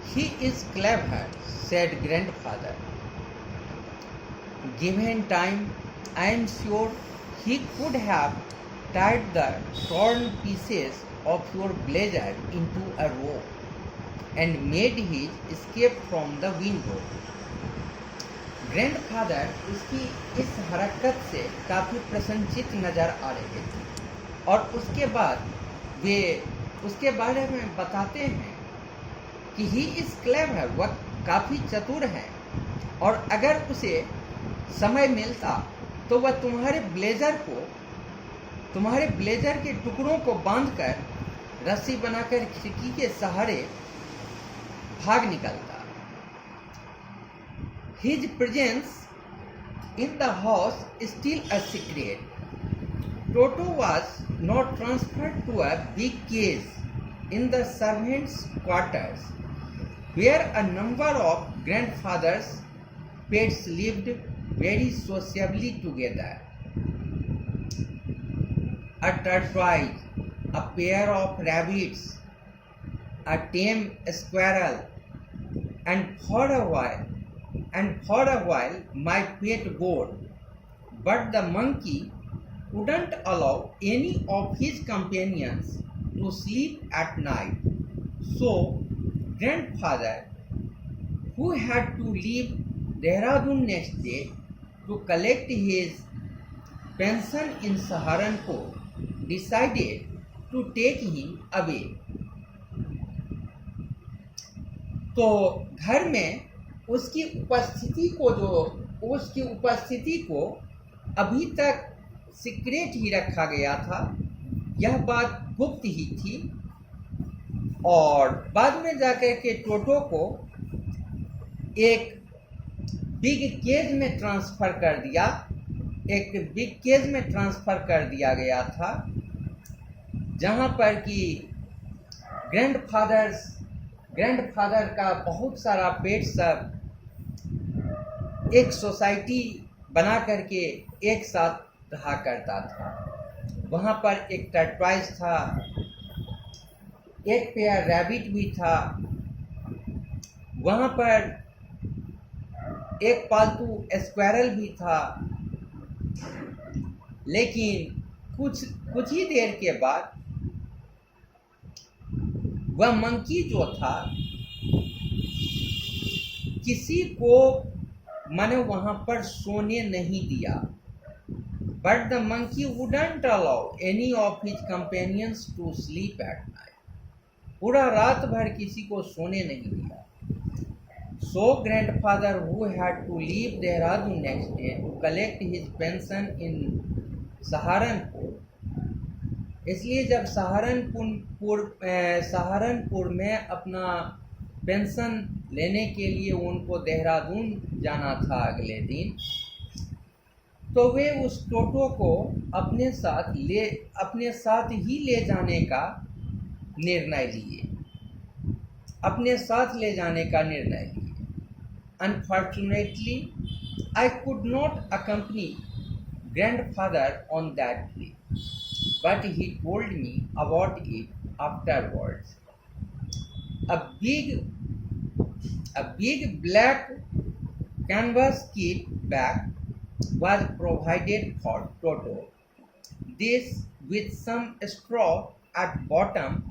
"He is clever," said grandfather. "Given time, I am sure he could have tied the torn pieces of your blazer into a row and made his escape from the window." Grandfather उसकी इस हरकत से काफ़ी प्रसन्नचित्त नज़र आ रहे थे और उसके बाद वे उसके बारे में बताते हैं कि ही इज़ क्लेवर, वह काफ़ी चतुर है और अगर उसे समय मिलता तो वह तुम्हारे ब्लेजर के टुकड़ों को बांधकर रस्सी बनाकर खिड़की के सहारे भाग निकलता। His presence in the house is still a secret. Toto was not transferred to a big cage in the servants' quarters, where a number of grandfather's pets lived very sociably together. A tortoise, a pair of rabbits, a tame squirrel, and for a while my pet goat, but the monkey wouldn't allow any of his companions to sleep at night. So grandfather, who had to leave Dehradun next day to collect his pension in Saharanpur, decided to take him away. तो घर में उसकी उपस्थिति को अभी तक secret ही रखा गया था, यह बात गुप्त ही थी और बाद में जाकर के टोटो को एक बिग केज में ट्रांसफ़र कर दिया गया था, जहाँ पर कि ग्रैंडफादर का बहुत सारा पेट सब एक सोसाइटी बना करके एक साथ रहा करता था। वहाँ पर एक टर्टवाइज था, एक पेयर रैबिट भी था, वहाँ पर एक पालतू स्क्वायरल भी था। लेकिन कुछ ही देर के बाद वह मंकी जो था किसी को माने वहाँ पर सोने नहीं दिया। But the monkey wouldn't allow any of his companions to sleep at night. पूरा रात भर किसी को सोने नहीं दिया। So grandfather, who had to leave Dehradun next day to collect his pension in Saharanpur, इसलिए जब सहारनपुर में अपना पेंशन लेने के लिए उनको देहरादून जाना था अगले दिन, तो वे उस टोटो को अपने साथ ही ले जाने का निर्णय लिए। Unfortunately, I could not accompany grandfather on that trip, but he told me about it afterwards. A big black canvas kit bag was provided for Toto. This, with some straw at bottom,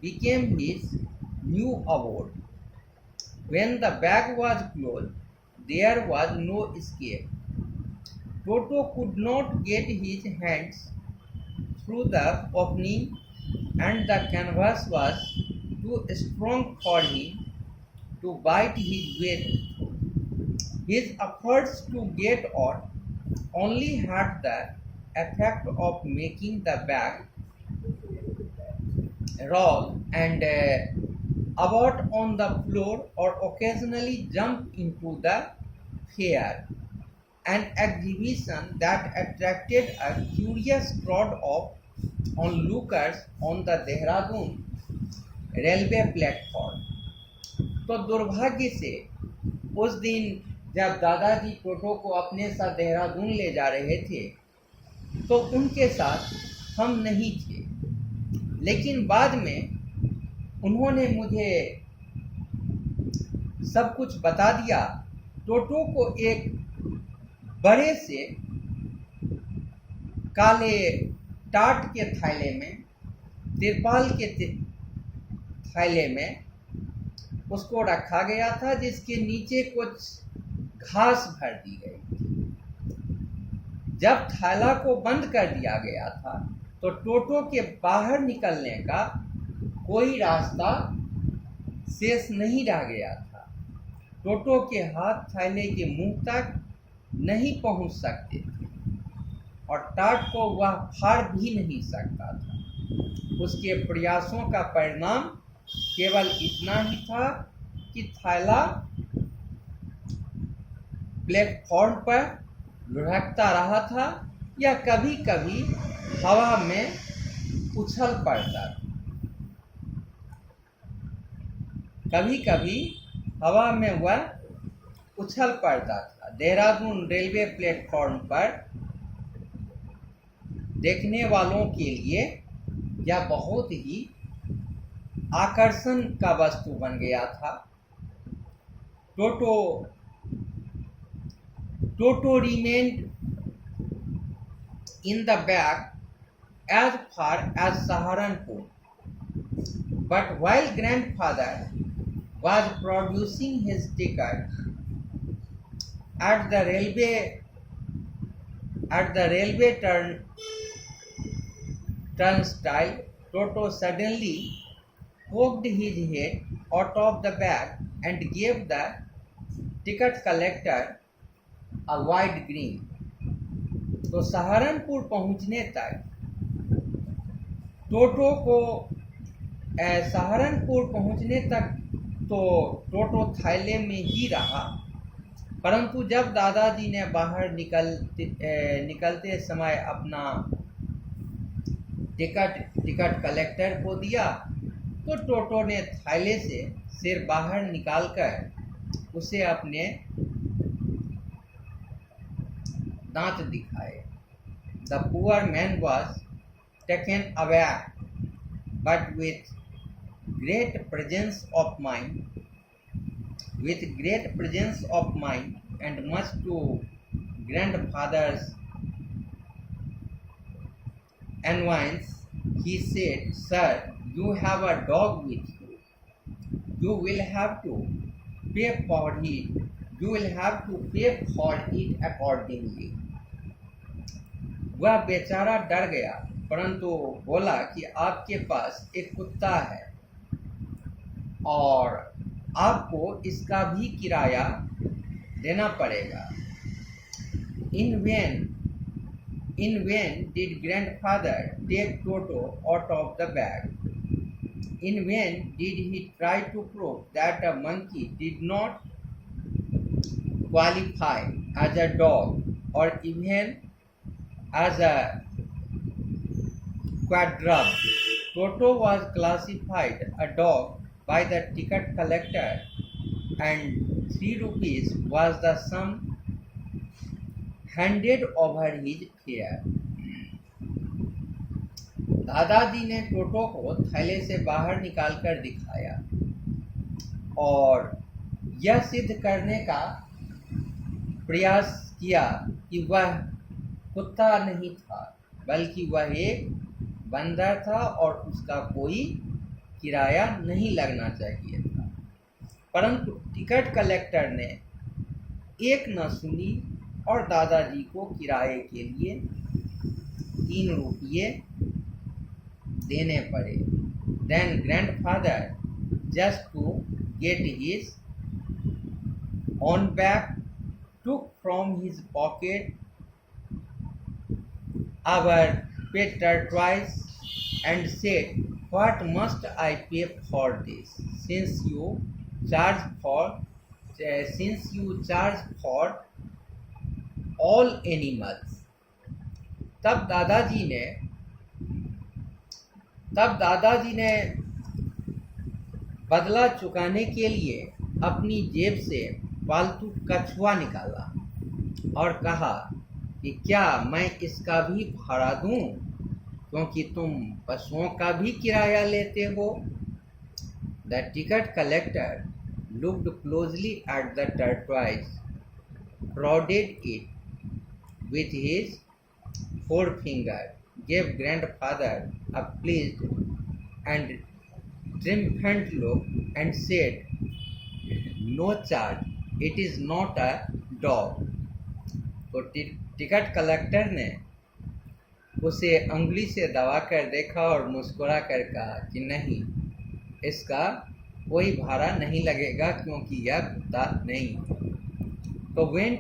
became his new abode. When the bag was closed, there was no escape. Toto could not get his hands through the opening, and the canvas was too strong for him to bite his way through. His efforts to get out only had the effect of making the bag roll and about on the floor or occasionally jump into the fair, an exhibition that attracted a curious crowd of onlookers on the Dehradun railway platform. तो दुर्भाग्य से उस दिन जब दादाजी टोटो को अपने साथ देहरादून ले जा रहे थे तो उनके साथ हम नहीं थे, लेकिन बाद में उन्होंने मुझे सब कुछ बता दिया, टोटो को एक बड़े से काले टाट के थैले में, तिरपाल के थैले में उसको रखा गया था, जिसके नीचे कुछ घास भर दी गई थी। जब थैला को बंद कर दिया गया था तो टोटो के बाहर निकलने का कोई रास्ता शेष नहीं रह गया था। टोटो के हाथ थैले के मुंह तक नहीं पहुंच सकते थे और टाट को वह फाड़ भी नहीं सकता था। उसके प्रयासों का परिणाम केवल इतना ही था कि थैला प्लेटफॉर्म पर लुढ़कता रहा था या कभी कभी हवा में उछल पड़ता था। कभी कभी हवा में वह उछल पड़ता था। देहरादून रेलवे प्लेटफॉर्म पर देखने वालों के लिए यह बहुत ही आकर्षण का वस्तु बन गया था। Toto remained in the back as far as Saharanpur. But while grandfather was producing his ticket at the railway turnstile, Toto suddenly poked his head out of the bag and gave the ticket collector a wide grin. तो सहारनपुर पहुंचने तक तो टोटो थैले में ही रहा, परंतु जब दादाजी ने बाहर निकलते समय अपना टिकट कलेक्टर को दिया तो टोटो ने थैले से सिर बाहर निकालकर उसे अपने दांत दिखाए। The poor man was taken aback, but with great presence of mind, and much to grandfather's annoyance, he said, "Sir, you have a dog with you. You will have to pay for it accordingly." वह बेचारा डर गया, परंतु बोला कि आपके पास एक कुत्ता है और आपको इसका भी किराया देना पड़ेगा। In vain did grandfather take Toto out of the bag. In vain did he try to prove that a monkey did not qualify as a dog or even as a quadruped. Toto was classified a dog by the ticket collector, and 3 rupees was the sum handed over his fare. दादाजी ने टोटो को थैले से बाहर निकालकर दिखाया और यह सिद्ध करने का प्रयास किया कि वह कुत्ता नहीं था, बल्कि वह एक बंदर था और उसका कोई किराया नहीं लगना चाहिए था। परंतु टिकट कलेक्टर ने एक न सुनी और दादाजी को किराए के लिए 3 रुपये देने पड़े। Then grandfather, just to get his own back, took from his pocket our pet tortoise and said, "What must I pay for this? Since you charge for all animals." तब दादाजी ने बदला चुकाने के लिए अपनी जेब से पालतू कछुआ निकाला और कहा कि क्या मैं इसका भी भाड़ा दूं, क्योंकि तुम पशुओं का भी किराया लेते हो। The ticket collector looked closely at the tortoise, prodded it with his forefinger, gave grandfather a pleased and triumphant look, and said, "No charge, it is not a dog." तो टिकट कलेक्टर ने उसे अंगुली से दबाकर देखा और मुस्कुरा कर कहा कि नहीं, इसका कोई भाड़ा नहीं लगेगा क्योंकि यह कुत्ता नहीं। तो वेन